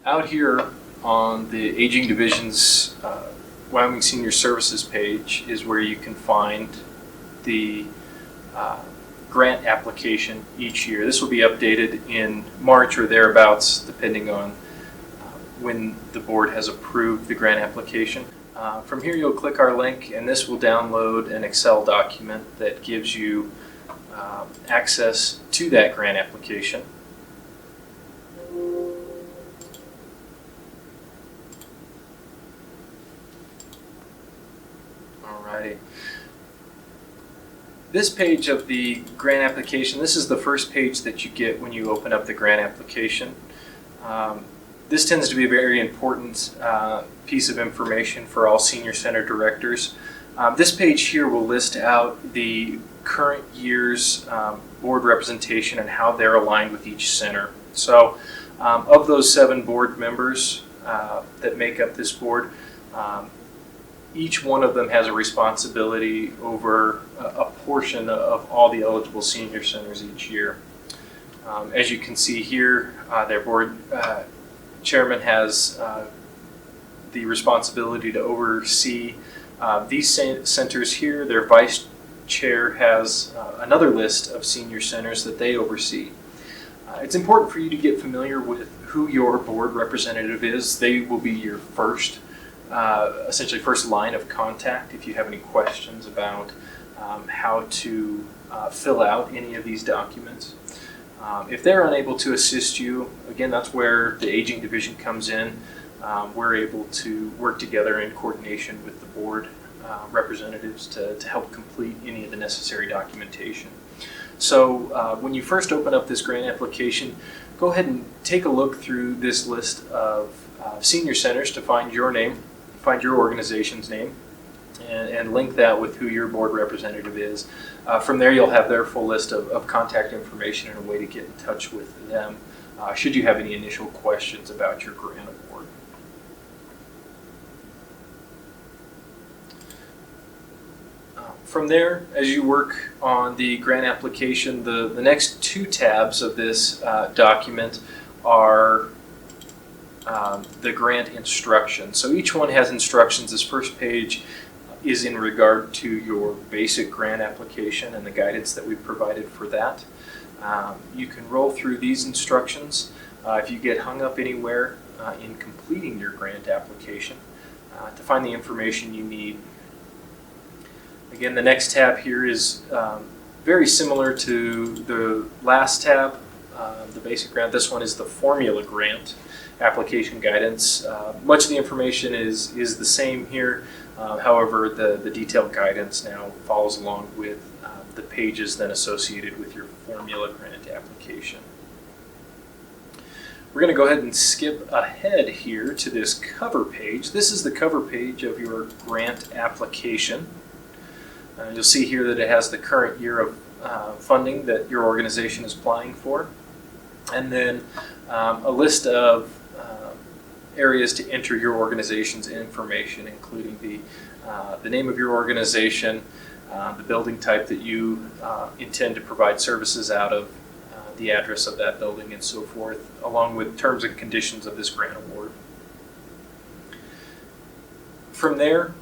Out here on the Aging Division's Wyoming Senior Services page is where you can find the grant application each year. This will be updated in March or thereabouts, depending on when the board has approved the grant application. From here you'll click our link and this will download an Excel document that gives you access to that grant application. Alrighty. This page of the grant application, this is the first page that you get when you open up the grant application. This tends to be a very important piece of information for all senior center directors. This page here will list out the current year's board representation and how they're aligned with each center. So of those 7 board members that make up this board, each one of them has a responsibility over a portion of all the eligible senior centers each year. As you can see here, their board chairman has the responsibility to oversee these centers here. Their vice chair has another list of senior centers that they oversee. It's important for you to get familiar with who your board representative is. They will be your essentially first line of contact if you have any questions about how to fill out any of these documents. If they're unable to assist you, again, that's where the Aging Division comes in. We're able to work together in coordination with the board representatives to help complete any of the necessary documentation. So when you first open up this grant application, go ahead and take a look through this list of senior centers to find your name, find your organization's name, and link that with who your board representative is. From there you'll have their full list of contact information and a way to get in touch with them should you have any initial questions about your grant award. From there, as you work on the grant application, the next 2 tabs of this document are the grant instructions. So each one has instructions. This first page is in regard to your basic grant application and the guidance that we've provided for that. You can roll through these instructions if you get hung up anywhere in completing your grant application to find the information you need. Again, the next tab here is very similar to the last tab, the basic grant. This one is the formula grant application guidance. Much of the information is the same here. However, the detailed guidance now follows along with the pages then associated with your formula grant application. We're going to go ahead and skip ahead here to this cover page. This is the cover page of your grant application. You'll see here that it has the current year of funding that your organization is applying for, and then a list of areas to enter your organization's information, including the name of your organization, the building type that you intend to provide services out of, the address of that building, and so forth, along with terms and conditions of this grant award. From there,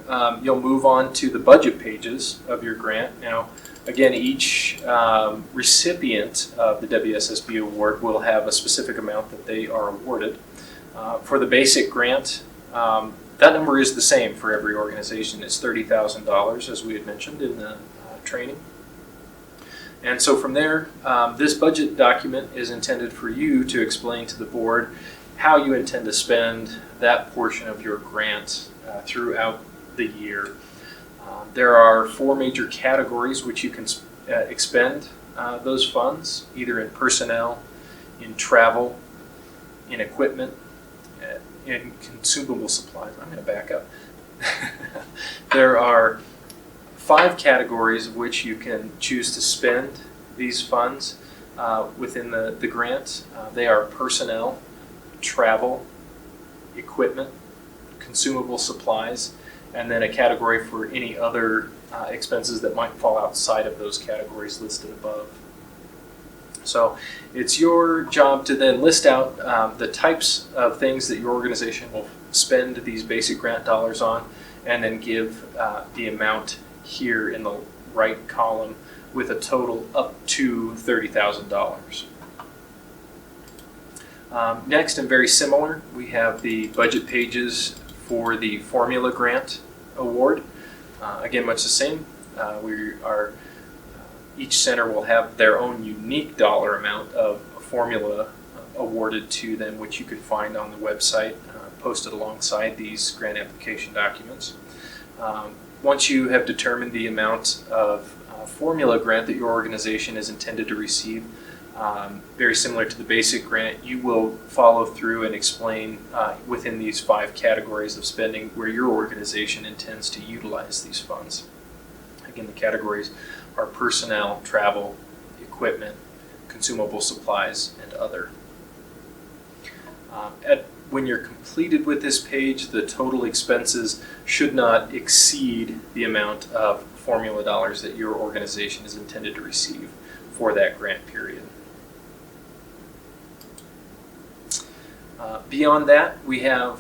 you'll move on to the budget pages of your grant. Now, again, each recipient of the WSSB award will have a specific amount that they are awarded. For the basic grant, that number is the same for every organization. It's $30,000, as we had mentioned in the training. And so from there, this budget document is intended for you to explain to the board how you intend to spend that portion of your grant throughout the year. There are 4 major categories which you can expend those funds, either in personnel, in travel, in equipment, in consumable supplies. I'm going to back up. There are 5 categories of which you can choose to spend these funds within the grant. They are personnel, travel, equipment, consumable supplies, and then a category for any other expenses that might fall outside of those categories listed above. So it's your job to then list out the types of things that your organization will spend these basic grant dollars on, and then give the amount here in the right column with a total up to $30,000. Next, and very similar, we have the budget pages for the formula grant award. Again, much the same. Each center will have their own unique dollar amount of a formula awarded to them, which you can find on the website, posted alongside these grant application documents. Once you have determined the amount of formula grant that your organization is intended to receive, very similar to the basic grant, you will follow through and explain within these 5 categories of spending where your organization intends to utilize these funds. Again, the categories are personnel, travel, equipment, consumable supplies, and other. When you're completed with this page, the total expenses should not exceed the amount of formula dollars that your organization is intended to receive for that grant period. Beyond that, we have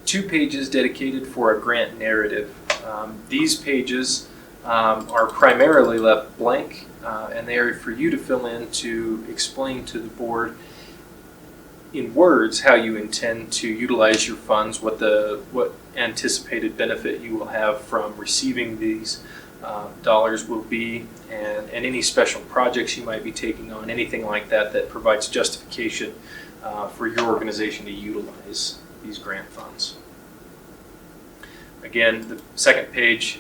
2 pages dedicated for a grant narrative. These pages are primarily left blank, and they are for you to fill in to explain to the board in words how you intend to utilize your funds, what anticipated benefit you will have from receiving these dollars will be, and any special projects you might be taking on, anything like that that provides justification for your organization to utilize these grant funds. Again, the second page,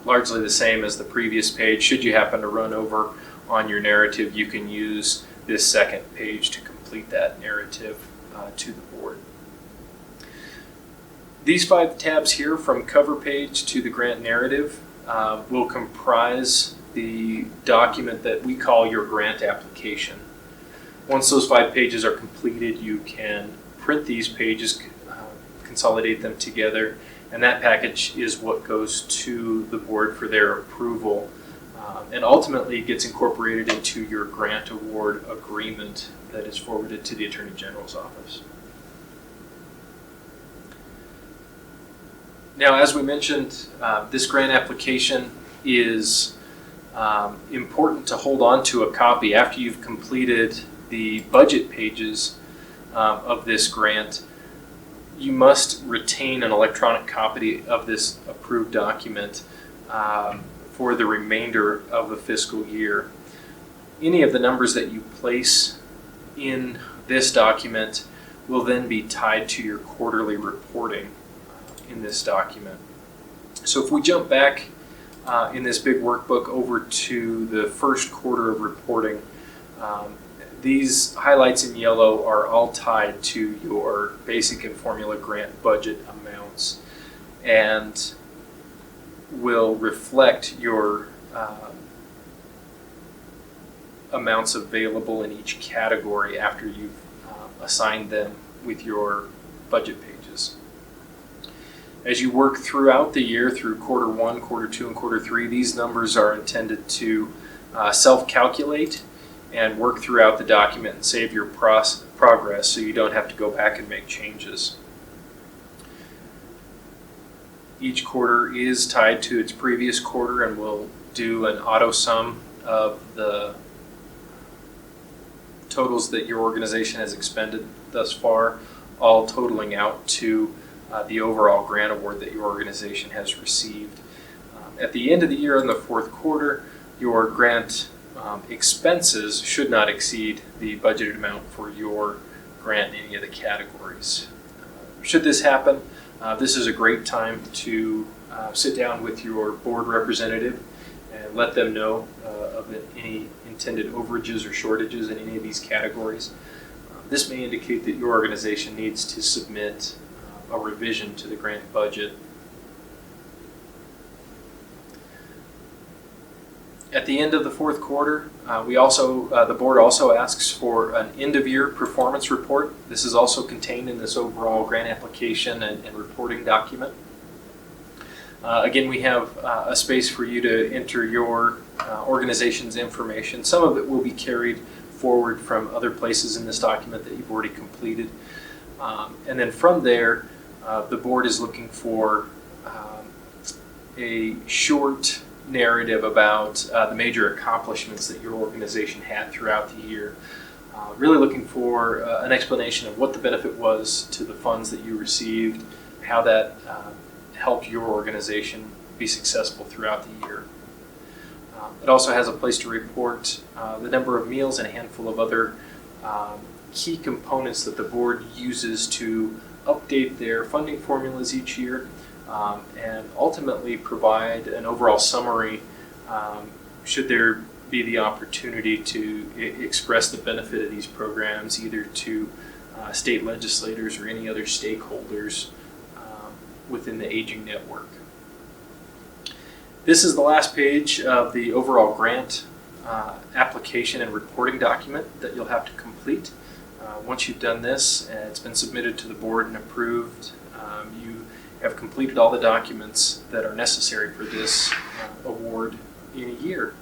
largely the same as the previous page. Should you happen to run over on your narrative, you can use this second page to complete that narrative to the board. These 5 tabs here, from cover page to the grant narrative, will comprise the document that we call your grant application. Once those 5 pages are completed, you can print these pages, consolidate them together, and that package is what goes to the board for their approval, and ultimately gets incorporated into your grant award agreement that is forwarded to the Attorney General's office. Now, as we mentioned, this grant application is important to hold on to a copy after you've completed the budget pages of this grant. You must retain an electronic copy of this approved document for the remainder of the fiscal year. Any of the numbers that you place in this document will then be tied to your quarterly reporting in this document. So if we jump back in this big workbook over to the first quarter of reporting, these highlights in yellow are all tied to your basic and formula grant budget amounts and will reflect your amounts available in each category after you've assigned them with your budget pages. As you work throughout the year, through quarter 1, quarter 2, and quarter 3, these numbers are intended to self-calculate and work throughout the document and save your progress so you don't have to go back and make changes. Each quarter is tied to its previous quarter and will do an auto sum of the totals that your organization has expended thus far, all totaling out to the overall grant award that your organization has received. At the end of the year in the fourth quarter, your grant expenses should not exceed the budgeted amount for your grant in any of the categories. Should this happen, this is a great time to sit down with your board representative and let them know of any intended overages or shortages in any of these categories. This may indicate that your organization needs to submit a revision to the grant budget. At the end of the fourth quarter, the board also asks for an end-of-year performance report. This is also contained in this overall grant application and reporting document. Again, we have a space for you to enter your organization's information. Some of it will be carried forward from other places in this document that you've already completed. And then from there, the board is looking for a short narrative about the major accomplishments that your organization had throughout the year. Really looking for an explanation of what the benefit was to the funds that you received, how that helped your organization be successful throughout the year. It also has a place to report the number of meals and a handful of other key components that the board uses to update their funding formulas each year, and ultimately provide an overall summary should there be the opportunity to express the benefit of these programs either to state legislators or any other stakeholders within the aging network. This is the last page of the overall grant application and reporting document that you'll have to complete. Once you've done this and it's been submitted to the board and approved, you have completed all the documents that are necessary for this award in a year.